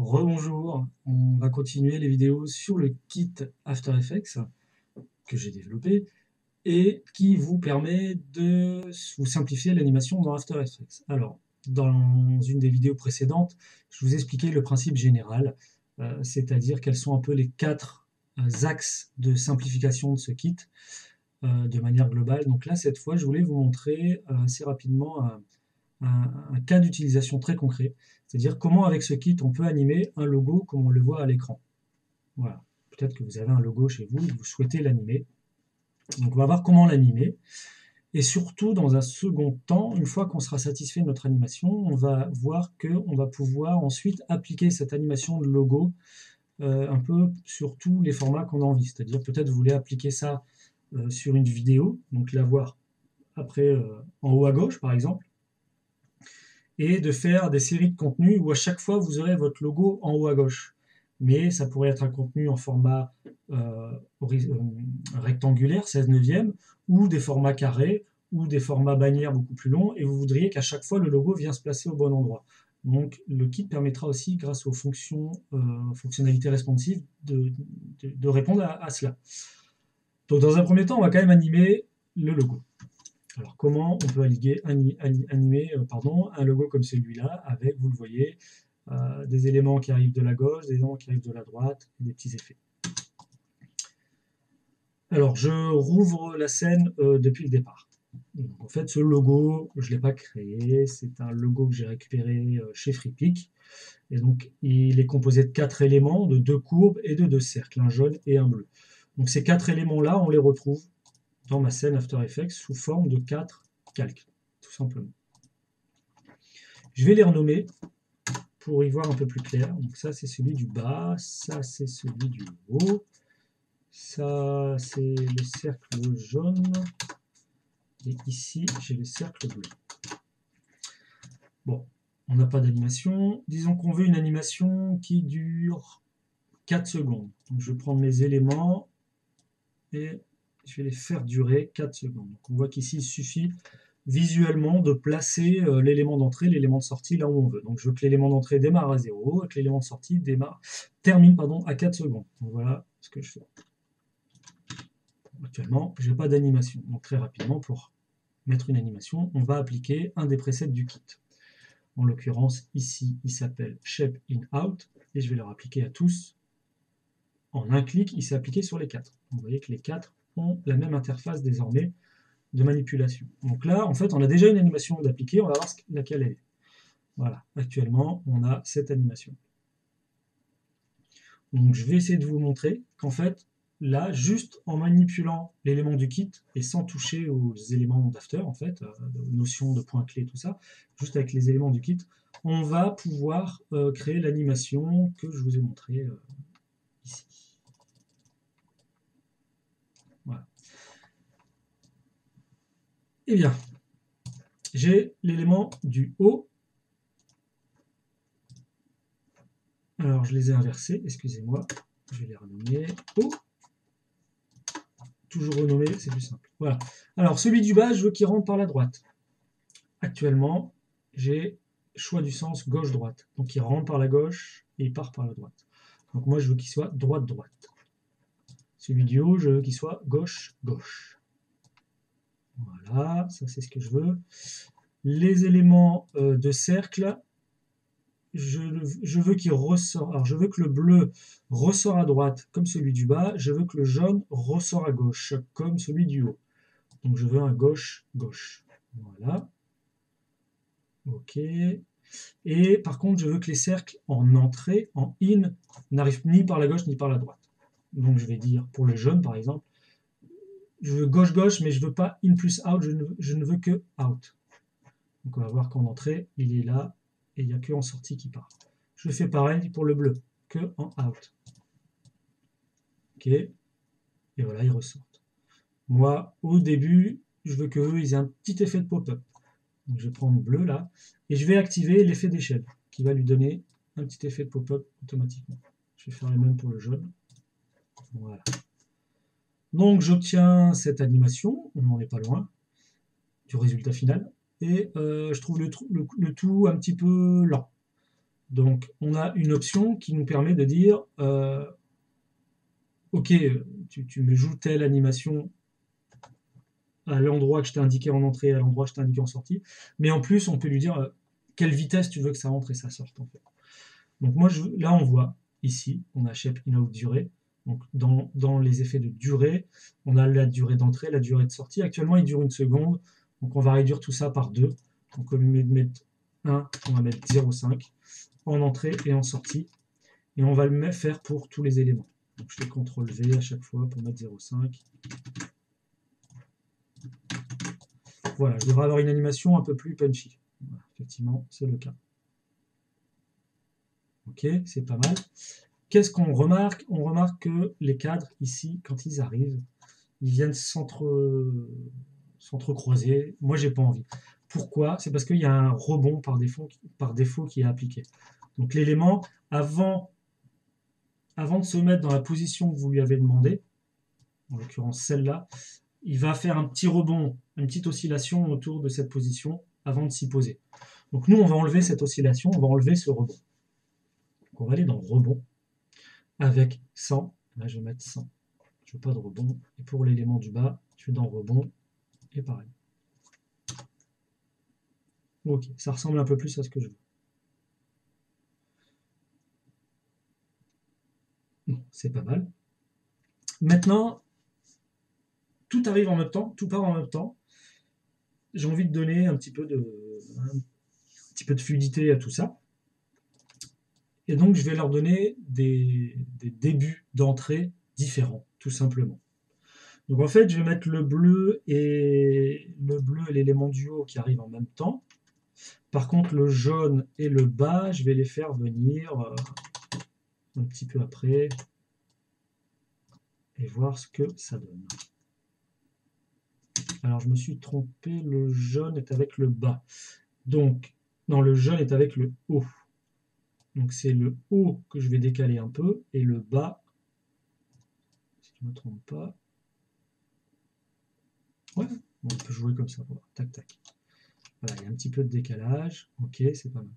Rebonjour, on va continuer les vidéos sur le kit After Effects que j'ai développé et qui vous permet de vous simplifier l'animation dans After Effects. Alors, dans une des vidéos précédentes, je vous expliquais le principe général, c'est-à-dire quels sont un peu les quatre axes de simplification de ce kit de manière globale. Donc là, cette fois, je voulais vous montrer assez rapidement un cas d'utilisation très concret, c'est-à-dire comment avec ce kit on peut animer un logo comme on le voit à l'écran. Voilà. Peut-être que vous avez un logo chez vous et que vous souhaitez l'animer. Donc on va voir comment l'animer. Et surtout, dans un second temps, une fois qu'on sera satisfait de notre animation, on va voir qu'on va pouvoir ensuite appliquer cette animation de logo un peu sur tous les formats qu'on a envie. C'est-à-dire peut-être vous voulez appliquer ça sur une vidéo, donc la voir après en haut à gauche par exemple, et de faire des séries de contenus où à chaque fois vous aurez votre logo en haut à gauche. Mais ça pourrait être un contenu en format rectangulaire, 16 neuvième, ou des formats carrés, ou des formats bannières beaucoup plus longs, et vous voudriez qu'à chaque fois le logo vienne se placer au bon endroit. Donc le kit permettra aussi, grâce aux fonctionnalités responsives, de répondre à cela. Donc dans un premier temps, on va quand même animer le logo. Alors comment on peut animer un logo comme celui-là avec, vous le voyez, des éléments qui arrivent de la gauche, des éléments qui arrivent de la droite, et des petits effets. Alors je rouvre la scène depuis le départ. Donc, en fait, ce logo, je ne l'ai pas créé, c'est un logo que j'ai récupéré chez FreePic. Et donc il est composé de 4 éléments, de 2 courbes et de 2 cercles, un jaune et un bleu. Donc ces 4 éléments-là, on les retrouve dans ma scène After Effects sous forme de 4 calques, tout simplement. Je vais les renommer pour y voir un peu plus clair. Donc ça, c'est celui du bas, ça, c'est celui du haut, ça, c'est le cercle jaune, et ici, j'ai le cercle bleu. Bon, on n'a pas d'animation. Disons qu'on veut une animation qui dure 4 secondes. Donc je vais prendre mes éléments et je vais les faire durer 4 secondes. Donc on voit qu'ici, il suffit visuellement de placer l'élément d'entrée, l'élément de sortie là où on veut. Donc je veux que l'élément d'entrée démarre à 0 et que l'élément de sortie termine à 4 secondes. Donc voilà ce que je fais. Actuellement, je n'ai pas d'animation. Donc très rapidement, pour mettre une animation, on va appliquer un des presets du kit. En l'occurrence, ici, il s'appelle Shape In Out et je vais leur appliquer à tous. En un clic, il s'est appliqué sur les 4. Vous voyez que les 4 ont la même interface désormais de manipulation. Donc là, en fait, on a déjà une animation d'appliquer, on va voir laquelle elle est. Voilà, actuellement, on a cette animation. Donc je vais essayer de vous montrer qu'en fait, là, juste en manipulant l'élément du kit et sans toucher aux éléments d'after, en fait, notion de point clé, tout ça, juste avec les éléments du kit, on va pouvoir créer l'animation que je vous ai montrée ici. Voilà. Eh bien, j'ai l'élément du haut. Alors, je les ai inversés, excusez-moi. Je vais les renommer haut. Toujours renommer, c'est plus simple. Voilà. Alors, celui du bas, je veux qu'il rentre par la droite. Actuellement, j'ai choix du sens gauche-droite. Donc, il rentre par la gauche et il part par la droite. Donc, moi, je veux qu'il soit droite-droite. Celui du haut, je veux qu'il soit gauche-gauche. Voilà, ça c'est ce que je veux. Les éléments de cercle, je veux qu'il ressort. Alors, je veux que le bleu ressort à droite comme celui du bas. Je veux que le jaune ressort à gauche comme celui du haut. Donc, je veux un gauche-gauche. Voilà. OK. Et par contre, je veux que les cercles en entrée, en in, n'arrivent ni par la gauche ni par la droite. Donc, je vais dire, pour le jaune, par exemple, je veux gauche-gauche, mais je ne veux pas in plus out, je ne veux que out. Donc, on va voir qu'en entrée, il est là, et il n'y a que en sortie qui part. Je fais pareil pour le bleu, que en out. OK. Et voilà, ils ressortent. Moi, au début, je veux qu'eux, ils aient un petit effet de pop-up. Donc, je vais prendre le bleu, là, et je vais activer l'effet d'échelle, qui va lui donner un petit effet de pop-up automatiquement. Je vais faire le même pour le jaune. Voilà. Donc, j'obtiens cette animation, on n'en est pas loin, du résultat final, et je trouve le tout un petit peu lent. Donc, on a une option qui nous permet de dire ok, tu me joues telle animation à l'endroit que je t'ai indiqué en entrée, à l'endroit que je t'ai indiqué en sortie, mais en plus, on peut lui dire quelle vitesse tu veux que ça entre et ça sorte, en fait. Donc moi, là, on voit, ici, on a shape in out durée. Donc dans les effets de durée, on a la durée d'entrée, la durée de sortie. Actuellement, il dure 1 seconde. Donc on va réduire tout ça par 2. Donc au lieu de mettre 1, on va mettre 0,5 en entrée et en sortie. Et on va le faire pour tous les éléments. Donc je fais CTRL-V à chaque fois pour mettre 0,5. Voilà, je devrais avoir une animation un peu plus punchy. Voilà, effectivement, c'est le cas. Ok, c'est pas mal. Qu'est-ce qu'on remarque? On remarque que les cadres, ici, quand ils arrivent, ils viennent s'entrecroiser. Moi, j'ai pas envie. Pourquoi? C'est parce qu'il y a un rebond par défaut qui est appliqué. Donc l'élément, avant de se mettre dans la position que vous lui avez demandé, en l'occurrence celle-là, il va faire un petit rebond, une petite oscillation autour de cette position avant de s'y poser. Donc nous, on va enlever cette oscillation, on va enlever ce rebond. Donc on va aller dans rebond avec 100. Là, je vais mettre 100. Je veux pas de rebond. Et pour l'élément du bas, je vais dans rebond et pareil. Ok, ça ressemble un peu plus à ce que je veux. Bon, c'est pas mal. Maintenant, tout arrive en même temps, tout part en même temps. J'ai envie de donner un petit peu de fluidité à tout ça. Et donc, je vais leur donner des débuts d'entrée différents, tout simplement. Donc, en fait, je vais mettre le bleu et l'élément du haut qui arrivent en même temps. Par contre, le jaune et le bas, je vais les faire venir un petit peu après et voir ce que ça donne. Alors, je me suis trompé, le jaune est avec le bas. Donc, non, le jaune est avec le haut. Donc, c'est le haut que je vais décaler un peu et le bas, si je ne me trompe pas. Ouais, bon, on peut jouer comme ça. Voilà. Tac, tac. Voilà, il y a un petit peu de décalage. Ok, c'est pas mal.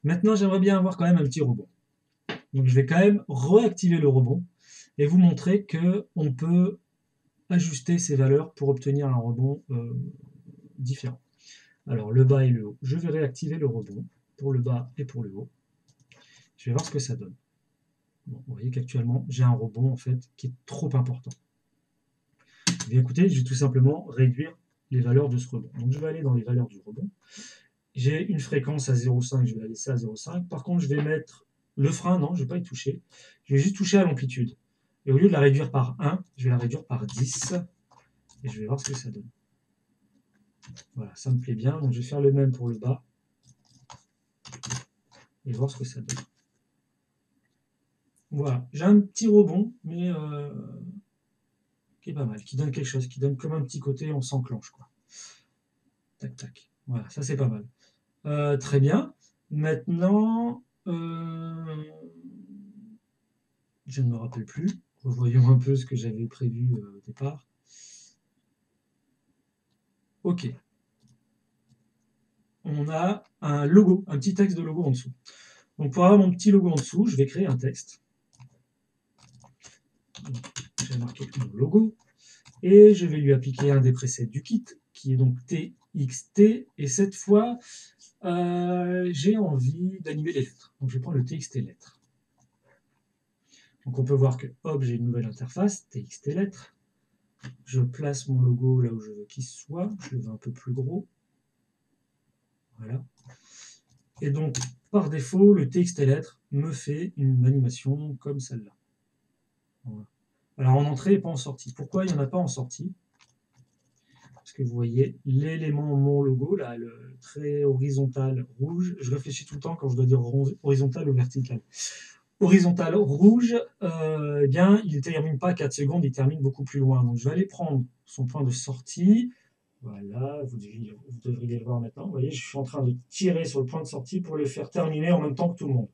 Maintenant, j'aimerais bien avoir quand même un petit rebond. Donc, je vais quand même réactiver le rebond et vous montrer qu'on peut ajuster ces valeurs pour obtenir un rebond différent. Alors, le bas et le haut. Je vais réactiver le rebond pour le bas et pour le haut. Je vais voir ce que ça donne. Bon, vous voyez qu'actuellement, j'ai un rebond en fait qui est trop important. Bien écoutez, je vais tout simplement réduire les valeurs de ce rebond. Donc, je vais aller dans les valeurs du rebond. J'ai une fréquence à 0,5, je vais la laisser à 0,5. Par contre, je vais mettre le frein, non, je ne vais pas y toucher. Je vais juste toucher à l'amplitude. Et au lieu de la réduire par 1, je vais la réduire par 10. Et je vais voir ce que ça donne. Voilà, ça me plaît bien. Donc, je vais faire le même pour le bas. Et voir ce que ça donne. Voilà, j'ai un petit rebond, mais qui est pas mal, qui donne quelque chose, qui donne comme un petit côté, on s'enclenche, quoi. Tac, tac. Voilà, ça c'est pas mal. Très bien. Maintenant, je ne me rappelle plus. Revoyons un peu ce que j'avais prévu au départ. Ok. On a un logo, un petit texte de logo en dessous. Donc pour avoir mon petit logo en dessous, je vais créer un texte. Je vais marquer mon logo. Et je vais lui appliquer un des presets du kit, qui est donc TXT. Et cette fois, j'ai envie d'animer les lettres. Donc je prends le TXT lettres. Donc on peut voir que, hop, j'ai une nouvelle interface, TXT lettres. Je place mon logo là où je veux qu'il soit. Je le veux un peu plus gros. Voilà. Et donc, par défaut, le TXT lettres me fait une animation comme celle-là. Voilà. Alors en entrée et pas en sortie. Pourquoi il n'y en a pas en sortie? Parce que vous voyez l'élément mon logo, là, le trait horizontal rouge. Je réfléchis tout le temps quand je dois dire horizontal ou vertical. Horizontal rouge, eh bien, il ne termine pas à 4 secondes, il termine beaucoup plus loin. Donc je vais aller prendre son point de sortie. Voilà, vous devriez le voir maintenant. Vous voyez, je suis en train de tirer sur le point de sortie pour le faire terminer en même temps que tout le monde.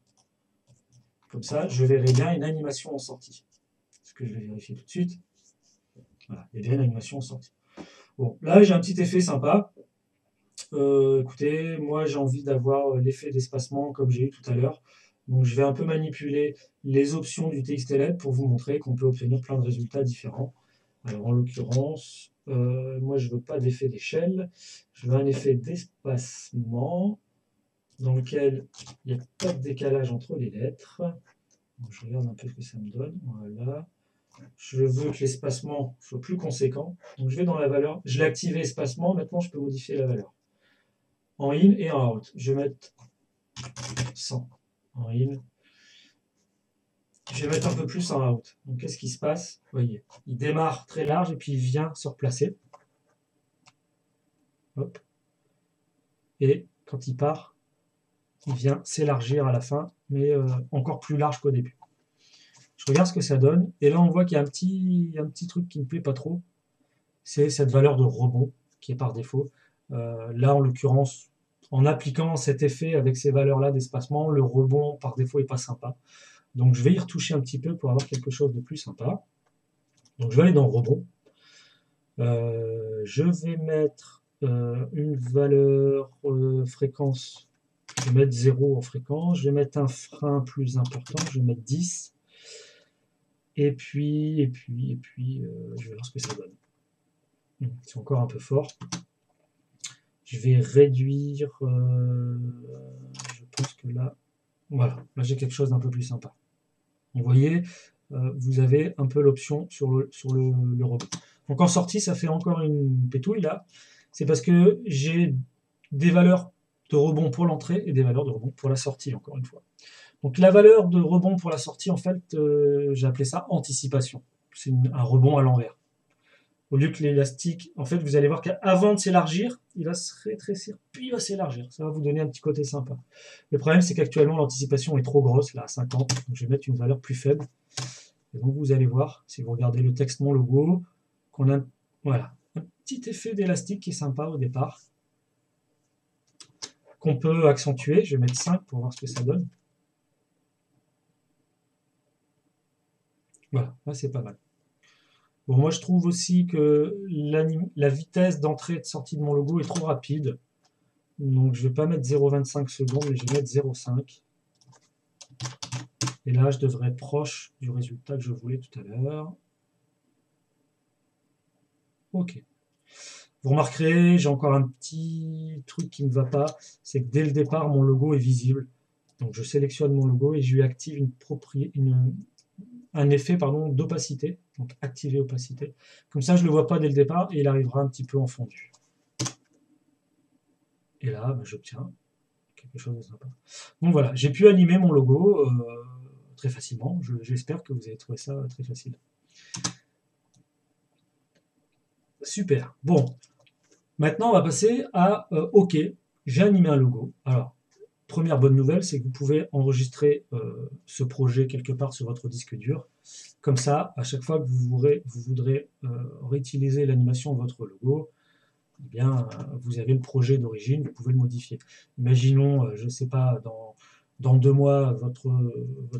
Comme ça, je verrai bien une animation en sortie. Ce que je vais vérifier tout de suite. Voilà, il y a bien une animation en sortie. Bon, là, j'ai un petit effet sympa. Écoutez, moi j'ai envie d'avoir l'effet d'espacement comme j'ai eu tout à l'heure. Donc je vais un peu manipuler les options du TXT-LED pour vous montrer qu'on peut obtenir plein de résultats différents. Alors en l'occurrence, moi je veux pas d'effet d'échelle, je veux un effet d'espacement dans lequel il n'y a pas de décalage entre les lettres. Donc, je regarde un peu ce que ça me donne. Voilà. Je veux que l'espacement soit plus conséquent. Donc je vais dans la valeur. Je l'ai activé espacement. Maintenant, je peux modifier la valeur. En in et en out. Je vais mettre 100 en in. Je vais mettre un peu plus en out. Donc qu'est-ce qui se passe? Vous voyez, il démarre très large et puis il vient se replacer. Hop. Et quand il part, il vient s'élargir à la fin, mais encore plus large qu'au début. Je regarde ce que ça donne, et là on voit qu'il y a un petit truc qui ne me plaît pas trop, c'est cette valeur de rebond qui est par défaut. Là en l'occurrence, en appliquant cet effet avec ces valeurs-là d'espacement, le rebond par défaut n'est pas sympa. Donc je vais y retoucher un petit peu pour avoir quelque chose de plus sympa. Donc je vais aller dans rebond. Je vais mettre une valeur fréquence, je vais mettre 0 en fréquence, je vais mettre un frein plus important, je vais mettre 10. Et puis, je vais voir ce que ça donne. C'est encore un peu fort. Je vais réduire, je pense que là, voilà, là j'ai quelque chose d'un peu plus sympa. Vous voyez, vous avez un peu l'option sur le rebond. Donc en sortie, ça fait encore une pétouille là. C'est parce que j'ai des valeurs de rebond pour l'entrée et des valeurs de rebond pour la sortie, encore une fois. Donc la valeur de rebond pour la sortie, en fait, j'ai appelé ça anticipation. C'est un rebond à l'envers. Au lieu que l'élastique, en fait, vous allez voir qu'avant de s'élargir, il va se rétrécir, puis il va s'élargir. Ça va vous donner un petit côté sympa. Le problème, c'est qu'actuellement, l'anticipation est trop grosse, là, à 50. Donc je vais mettre une valeur plus faible. Et donc vous allez voir, si vous regardez le texte mon logo, qu'on a voilà, un petit effet d'élastique qui est sympa au départ, qu'on peut accentuer. Je vais mettre 5 pour voir ce que ça donne. Voilà, là c'est pas mal. Bon, moi je trouve aussi que la vitesse d'entrée et de sortie de mon logo est trop rapide. Donc je ne vais pas mettre 0,25 secondes, mais je vais mettre 0,5. Et là je devrais être proche du résultat que je voulais tout à l'heure. Ok. Vous remarquerez, j'ai encore un petit truc qui ne va pas, c'est que dès le départ, mon logo est visible. Donc je sélectionne mon logo et je lui active un effet d'opacité, donc activer opacité. Comme ça, je ne le vois pas dès le départ et il arrivera un petit peu en fondu. Et là, j'obtiens quelque chose de sympa. Donc voilà, j'ai pu animer mon logo très facilement. J'espère que vous avez trouvé ça très facile. Super. Bon, maintenant on va passer à OK, j'ai animé un logo. Alors, première bonne nouvelle, c'est que vous pouvez enregistrer ce projet quelque part sur votre disque dur. Comme ça, à chaque fois que vous voudrez réutiliser l'animation de votre logo, eh bien, vous avez le projet d'origine, vous pouvez le modifier. Imaginons, je ne sais pas, dans 2 mois, votre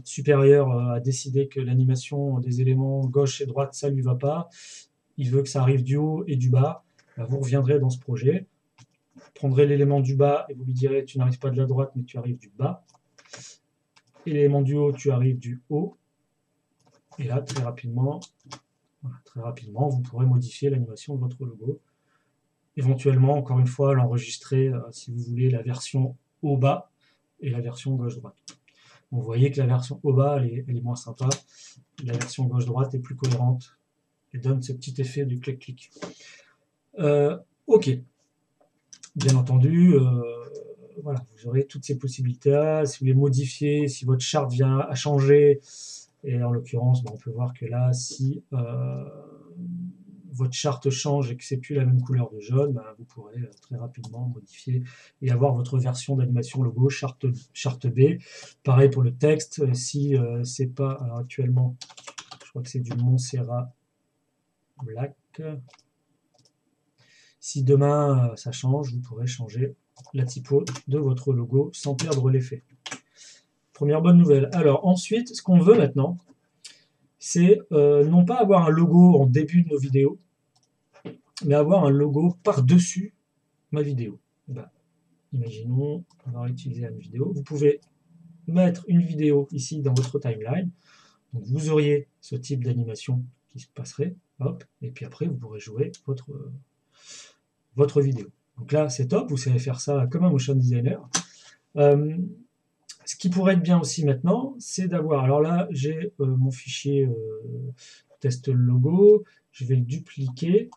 supérieur a décidé que l'animation des éléments gauche et droite, ça ne lui va pas. Il veut que ça arrive du haut et du bas. Vous reviendrez dans ce projet, prendrez l'élément du bas et vous lui direz tu n'arrives pas de la droite mais tu arrives du bas. Et l'élément du haut, tu arrives du haut. Et là, très rapidement, vous pourrez modifier l'animation de votre logo. Éventuellement, encore une fois, l'enregistrer si vous voulez la version haut bas et la version gauche-droite. Vous voyez que la version haut bas, elle est moins sympa. La version gauche-droite est plus cohérente et donne ce petit effet du clic-clic. Ok. Bien entendu, voilà, vous aurez toutes ces possibilités-là. Si vous voulez modifier, si votre charte vient à changer, et en l'occurrence, on peut voir que là, si votre charte change et que c'est plus la même couleur de jaune, vous pourrez très rapidement modifier et avoir votre version d'animation logo charte B. Pareil pour le texte, si c'est pas, alors actuellement, je crois que c'est du Montserrat Black. Si demain ça change, vous pourrez changer la typo de votre logo sans perdre l'effet. Première bonne nouvelle. Alors ensuite, ce qu'on veut maintenant, c'est non pas avoir un logo en début de nos vidéos, mais avoir un logo par-dessus ma vidéo. bah, imaginons, on va utiliser une vidéo. Vous pouvez mettre une vidéo ici dans votre timeline. Donc vous auriez ce type d'animation qui se passerait, hop, et puis après vous pourrez jouer votre vidéo. Donc là c'est top, vous savez faire ça comme un motion designer. Ce qui pourrait être bien aussi maintenant, c'est d'avoir, alors là j'ai mon fichier test logo, je vais le dupliquer,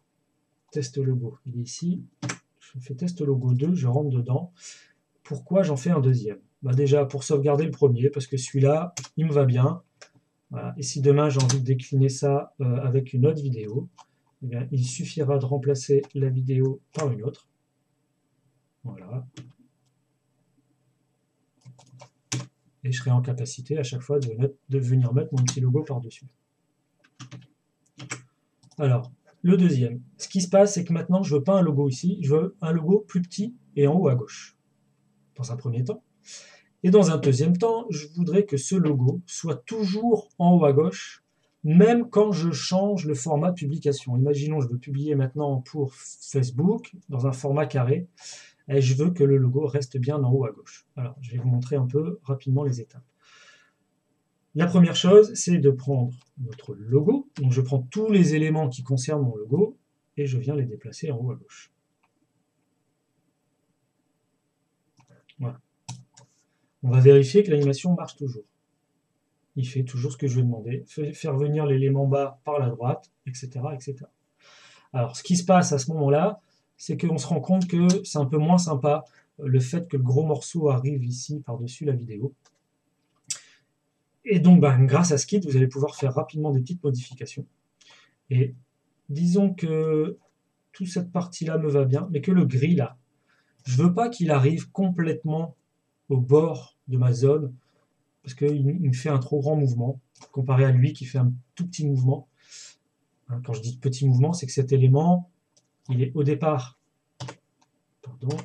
test logo, il est ici, je fais test logo 2, je rentre dedans. Pourquoi j'en fais un deuxième? Bah déjà pour sauvegarder le premier, parce que celui-là, il me va bien. Voilà. Et si demain j'ai envie de décliner ça avec une autre vidéo, eh bien, il suffira de remplacer la vidéo par une autre. Voilà. Et je serai en capacité à chaque fois de venir mettre mon petit logo par-dessus. Alors, le deuxième. Ce qui se passe, c'est que maintenant, je ne veux pas un logo ici, je veux un logo plus petit et en haut à gauche, dans un premier temps. Et dans un deuxième temps, je voudrais que ce logo soit toujours en haut à gauche, même quand je change le format de publication. Imaginons, je veux publier maintenant pour Facebook, dans un format carré, et je veux que le logo reste bien en haut à gauche. Alors, je vais vous montrer un peu rapidement les étapes. La première chose, c'est de prendre notre logo. Donc, je prends tous les éléments qui concernent mon logo, et je viens les déplacer en haut à gauche. Voilà. On va vérifier que l'animation marche toujours. Il fait toujours ce que je lui ai demandé, faire venir l'élément bas par la droite, etc., etc. Alors, ce qui se passe à ce moment-là, c'est qu'on se rend compte que c'est un peu moins sympa le fait que le gros morceau arrive ici par-dessus la vidéo. Et donc, grâce à Skit, vous allez pouvoir faire rapidement des petites modifications. Et disons que toute cette partie-là me va bien, mais que le gris, là, je ne veux pas qu'il arrive complètement au bord de ma zone, parce qu'il me fait un trop grand mouvement, comparé à lui qui fait un tout petit mouvement. Quand je dis petit mouvement, c'est que cet élément, il est au départ, pardon,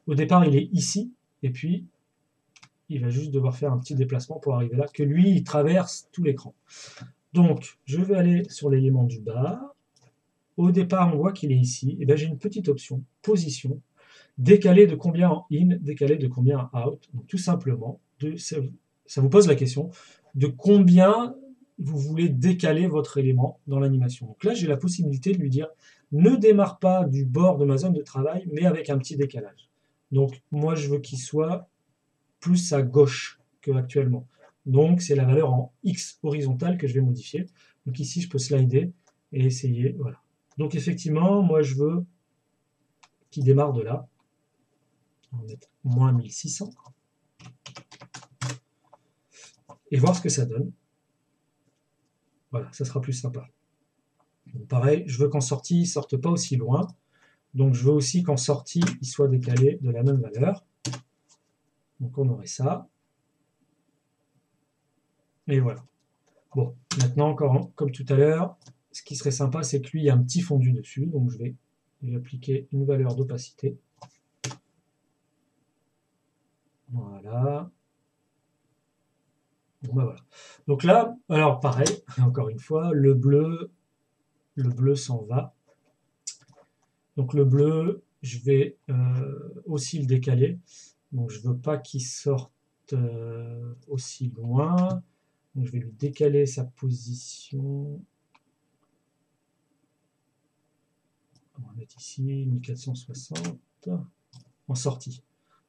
au départ il est ici, et puis il va juste devoir faire un petit déplacement pour arriver là, que lui, il traverse tout l'écran. Donc, je vais aller sur l'élément du bas. Au départ, on voit qu'il est ici. Et bien, j'ai une petite option, position, décalé de combien en in, décalé de combien en out. Donc, tout simplement, ça vous pose la question de combien vous voulez décaler votre élément dans l'animation. Donc là, j'ai la possibilité de lui dire, ne démarre pas du bord de ma zone de travail, mais avec un petit décalage. Donc, moi, je veux qu'il soit plus à gauche qu'actuellement. Donc, c'est la valeur en X horizontale que je vais modifier. Donc ici, je peux slider et essayer. Voilà. Donc, effectivement, moi, je veux qu'il démarre de là. On va mettre moins 1600. Et voir ce que ça donne. Voilà, ça sera plus sympa. Donc, pareil, je veux qu'en sortie, il ne sorte pas aussi loin. Donc, je veux aussi qu'en sortie, il soit décalé de la même valeur. Donc, on aurait ça. Et voilà. Bon, maintenant, encore comme tout à l'heure, ce qui serait sympa, c'est que lui, il y a un petit fondu dessus. Donc, je vais lui appliquer une valeur d'opacité. Voilà. Bon, voilà. Donc là, alors pareil, encore une fois, le bleu s'en va. Donc le bleu, je vais aussi le décaler. Donc je ne veux pas qu'il sorte aussi loin. Donc je vais lui décaler sa position. On va mettre ici 1460 en sortie.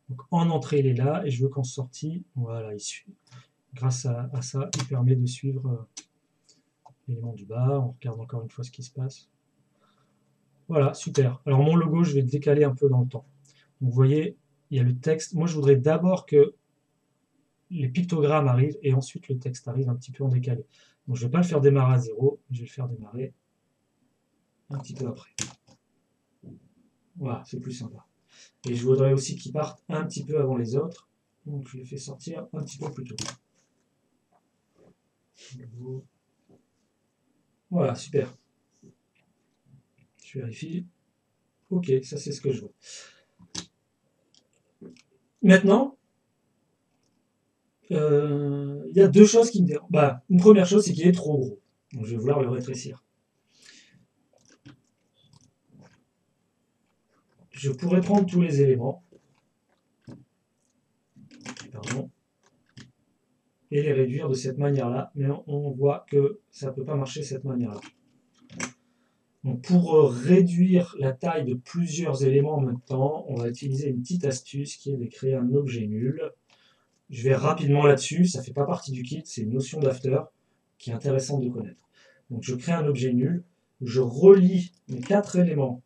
Donc en entrée, il est là, et je veux qu'en sortie, voilà, il suit. Grâce à ça, il permet de suivre l'élément du bas. On regarde encore une fois ce qui se passe. Voilà, super. Alors mon logo, je vais le décaler un peu dans le temps. Donc, vous voyez, il y a le texte. Moi, je voudrais d'abord que les pictogrammes arrivent et ensuite le texte arrive un petit peu en décalé. Donc je ne vais pas le faire démarrer à 0, je vais le faire démarrer un petit peu après. Voilà, c'est plus sympa. Et je voudrais aussi qu'il parte un petit peu avant les autres. Donc je les fais sortir un petit peu plus tôt. Voilà, super. Je vérifie. Ok, ça c'est ce que je veux. Maintenant, il y a deux choses qui me dérangent. Une première chose, c'est qu'il est trop gros. Donc je vais vouloir le rétrécir. je pourrais prendre tous les éléments, pardon, et les réduire de cette manière-là, mais on voit que ça ne peut pas marcher de cette manière-là. Donc pour réduire la taille de plusieurs éléments en même temps, on va utiliser une petite astuce qui est de créer un objet nul. Je vais rapidement là-dessus, ça ne fait pas partie du kit, c'est une notion d'after qui est intéressante de connaître. Donc je crée un objet nul, je relie mes 4 éléments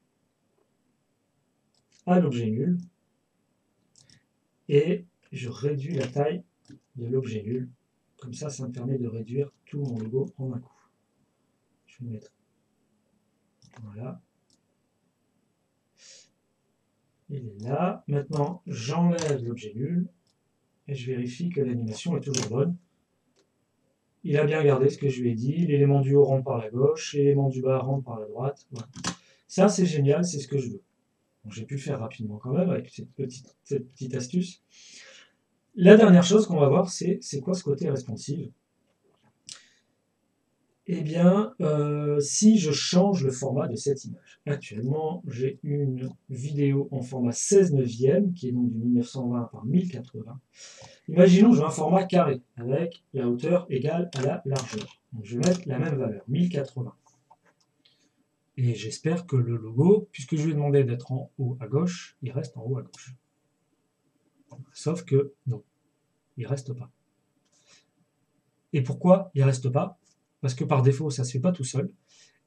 à l'objet nul, et je réduis la taille de l'objet nul. Comme ça me permet de réduire tout mon logo en un coup. Je vais mettre, voilà. Il est là. Maintenant, j'enlève l'objet nul, et je vérifie que l'animation est toujours bonne. Il a bien gardé ce que je lui ai dit, l'élément du haut rentre par la gauche, l'élément du bas rentre par la droite. Voilà. Ça, c'est génial, c'est ce que je veux. J'ai pu le faire rapidement quand même avec cette petite astuce. La dernière chose qu'on va voir, c'est quoi ce côté responsive. Eh bien, si je change le format de cette image. Actuellement, j'ai une vidéo en format 16/9, qui est donc du 1920 par 1080. Imaginons que j'ai un format carré, avec la hauteur égale à la largeur. Donc, je vais mettre la même valeur, 1080. Et j'espère que le logo, puisque je lui ai demandé d'être en haut à gauche, il reste en haut à gauche. Sauf que non, il ne reste pas. Et pourquoi il ne reste pas? Parce que par défaut, ça ne se fait pas tout seul.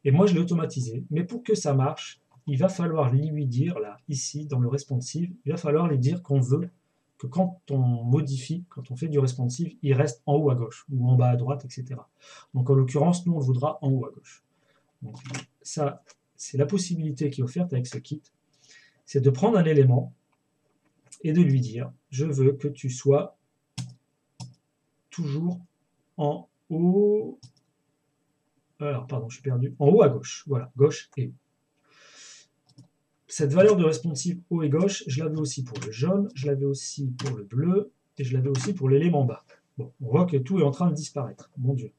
Et moi, je l'ai automatisé. Mais pour que ça marche, il va falloir lui dire, là, ici, dans le responsive, il va falloir lui dire qu'on veut que quand on modifie, quand on fait du responsive, il reste en haut à gauche, ou en bas à droite, etc. Donc en l'occurrence, nous, on le voudra en haut à gauche. Donc ça, c'est la possibilité qui est offerte avec ce kit, c'est de prendre un élément et de lui dire, je veux que tu sois toujours en haut, alors pardon, je suis perdu, en haut à gauche, voilà, gauche et haut. Cette valeur de responsive haut et gauche, je l'avais aussi pour le jaune, je l'avais aussi pour le bleu, et je l'avais aussi pour l'élément bas. Bon, on voit que tout est en train de disparaître, mon Dieu.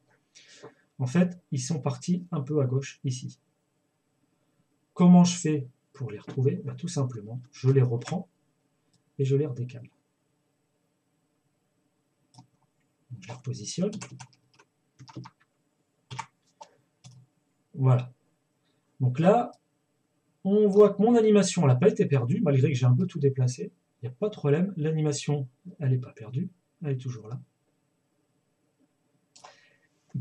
En fait, ils sont partis un peu à gauche, ici. Comment je fais pour les retrouver? Tout simplement, je les reprends et je les redécale. Donc, je les repositionne. Voilà. Donc là, on voit que mon animation n'a pas été perdue, malgré que j'ai un peu tout déplacé. Il n'y a pas de problème, l'animation, elle n'est pas perdue, elle est toujours là.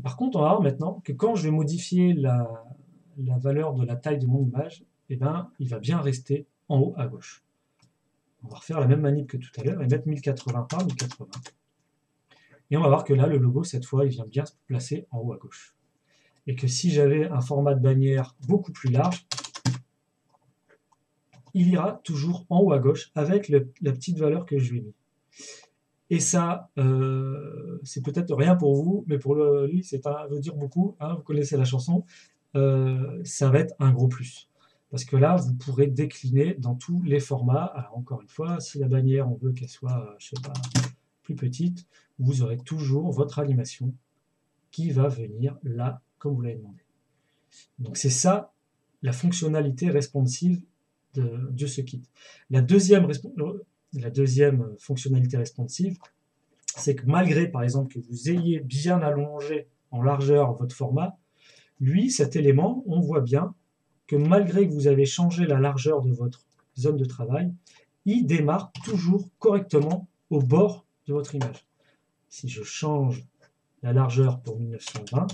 Par contre, on va voir maintenant que quand je vais modifier la valeur de la taille de mon image, eh ben, il va bien rester en haut à gauche. On va refaire la même manip que tout à l'heure et mettre 1080 par 1080. Et on va voir que là, le logo, cette fois, il vient bien se placer en haut à gauche. Et que si j'avais un format de bannière beaucoup plus large, il ira toujours en haut à gauche avec la petite valeur que je lui ai mis. Et ça, c'est peut-être rien pour vous, mais pour lui, ça veut dire beaucoup. Hein, vous connaissez la chanson. Ça va être un gros plus. Parce que là, vous pourrez décliner dans tous les formats. Alors encore une fois, si la bannière, on veut qu'elle soit, je sais pas, plus petite, vous aurez toujours votre animation qui va venir là, comme vous l'avez demandé. Donc c'est ça, la fonctionnalité responsive de ce kit. La deuxième fonctionnalité responsive, c'est que malgré, par exemple, que vous ayez bien allongé en largeur votre format, lui, cet élément, on voit bien que malgré que vous avez changé la largeur de votre zone de travail, il démarre toujours correctement au bord de votre image. Si je change la largeur pour 1920,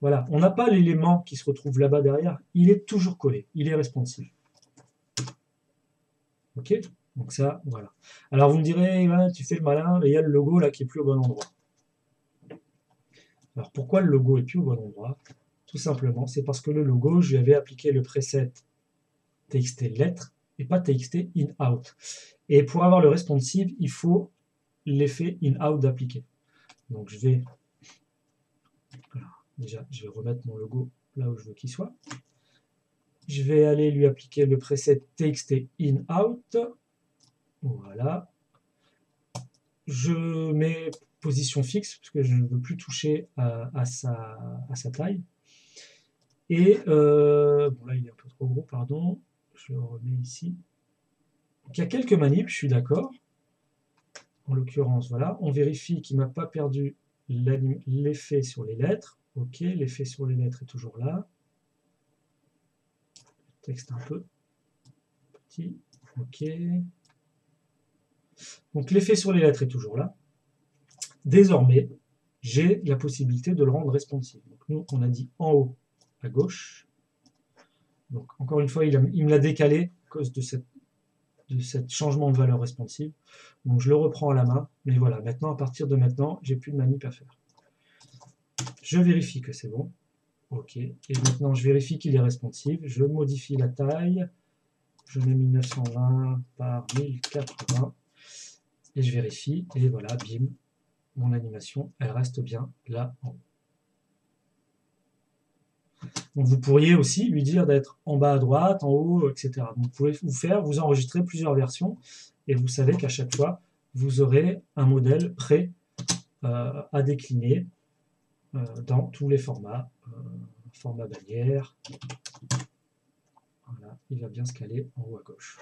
voilà, on n'a pas l'élément qui se retrouve là-bas derrière, il est toujours collé, il est responsive. Ok? Donc ça, voilà. Alors vous me direz, tu fais le malin, il y a le logo là qui est plus au bon endroit. Alors pourquoi le logo est plus au bon endroit? Tout simplement, c'est parce que le logo, je lui avais appliqué le preset TXT lettre et pas TXT in-out. Et pour avoir le responsive, il faut l'effet in-out d'appliquer. Donc je vais, alors, déjà, je vais remettre mon logo là où je veux qu'il soit. Je vais aller lui appliquer le preset TXT in-out. Voilà. Je mets position fixe parce que je ne veux plus toucher à sa taille. Et bon là il est un peu trop gros, pardon. Je le remets ici. Donc, il y a quelques manips, je suis d'accord. En l'occurrence, voilà, on vérifie qu'il ne m'a pas perdu l'effet sur les lettres. Ok, l'effet sur les lettres est toujours là. Le texte un peu petit. Ok. Donc l'effet sur les lettres est toujours là. Désormais, j'ai la possibilité de le rendre responsive. Donc nous, on a dit en haut à gauche. Donc encore une fois, il me l'a décalé à cause de ce changement de valeur responsive. Donc je le reprends à la main. Mais voilà, maintenant, à partir de maintenant, j'ai plus de manip à faire. Je vérifie que c'est bon. Ok. Et maintenant, je vérifie qu'il est responsive. Je modifie la taille. Je mets 1920 par 1080. Et je vérifie. Et voilà, bim. Mon animation, elle reste bien là en haut. Donc vous pourriez aussi lui dire d'être en bas à droite, en haut, etc. Donc vous pouvez vous enregistrer plusieurs versions et vous savez qu'à chaque fois, vous aurez un modèle prêt à décliner dans tous les formats. Format bannière. Voilà, il va bien se caler en haut à gauche.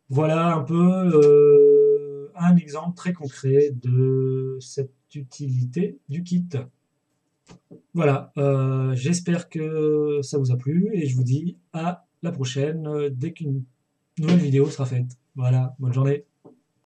Voilà un peu un exemple très concret de cette utilité du kit. Voilà, j'espère que ça vous a plu et je vous dis à la prochaine dès qu'une nouvelle vidéo sera faite. Voilà, bonne journée.